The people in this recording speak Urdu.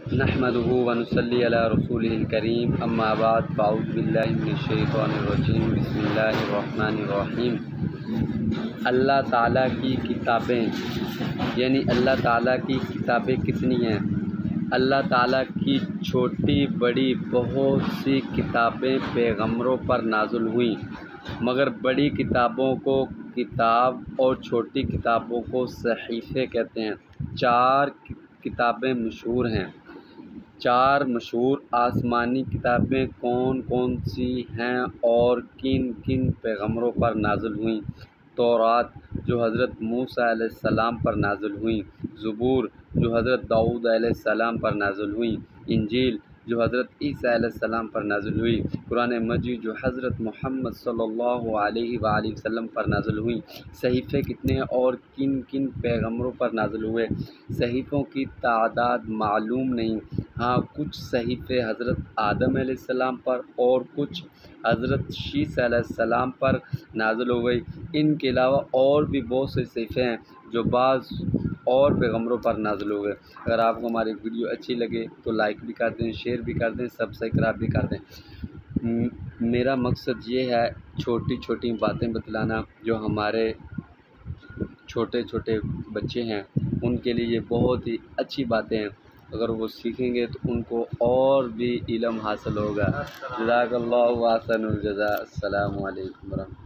نحمده ونصلي على رسوله الكريم اما بعد فاعوذ باللہ من الشیطان الرجیم بسم اللہ الرحمن الرحیم۔ اللہ تعالیٰ کی کتابیں یعنی اللہ تعالیٰ کی کتابیں کتنی ہیں؟ اللہ تعالیٰ کی چھوٹی بڑی بہت سی کتابیں پیغمبروں پر نازل ہوئیں، مگر بڑی کتابوں کو کتاب اور چھوٹی کتابوں کو صحیفے کہتے ہیں۔ چار کتابیں مشہور ہیں۔ چار مشہور آسمانی کتابیں کون کون سی ہیں اور کن کن پیغمبروں پر نازل ہوئیں؟ تورات جو حضرت موسیٰ علیہ السلام پر نازل ہوئیں، زبور جو حضرت داؤد علیہ السلام پر نازل ہوئیں، انجیل جو حضرت عیسیٰ علیہ السلام پر نازل ہوئی، قرآن مجید جو حضرت محمد صلی اللہ علیہ وآلہ وسلم پر نازل ہوئی۔ صحیفے کتنے ہیں اور کن کن پیغمبروں پر نازل ہوئے؟ صحیفوں کی تعداد معلوم نہیں، ہاں کچھ صحیفے حضرت آدم علیہ السلام پر اور کچھ حضرت شیس علیہ السلام پر نازل ہو گئی۔ ان کے علاوہ اور بھی بہت سے صحیفے ہیں جو بعض اور پیغمبروں پر نازل ہو گئے۔ اگر آپ کو ہماری ویڈیو اچھی لگے تو لائک بھی کر دیں، شیئر بھی کر دیں، سبسکرائب بھی کر دیں۔ میرا مقصد یہ ہے چھوٹی چھوٹی باتیں بتلانا، جو ہمارے چھوٹے چھوٹے بچے ہیں ان کے لیے یہ بہت ہی اچھی باتیں ہیں۔ اگر وہ سیکھیں گے تو ان کو اور بھی علم حاصل ہوگا۔ جزاک اللہ احسن الجزاء۔ السلام علیکم ورحمۃ اللہ۔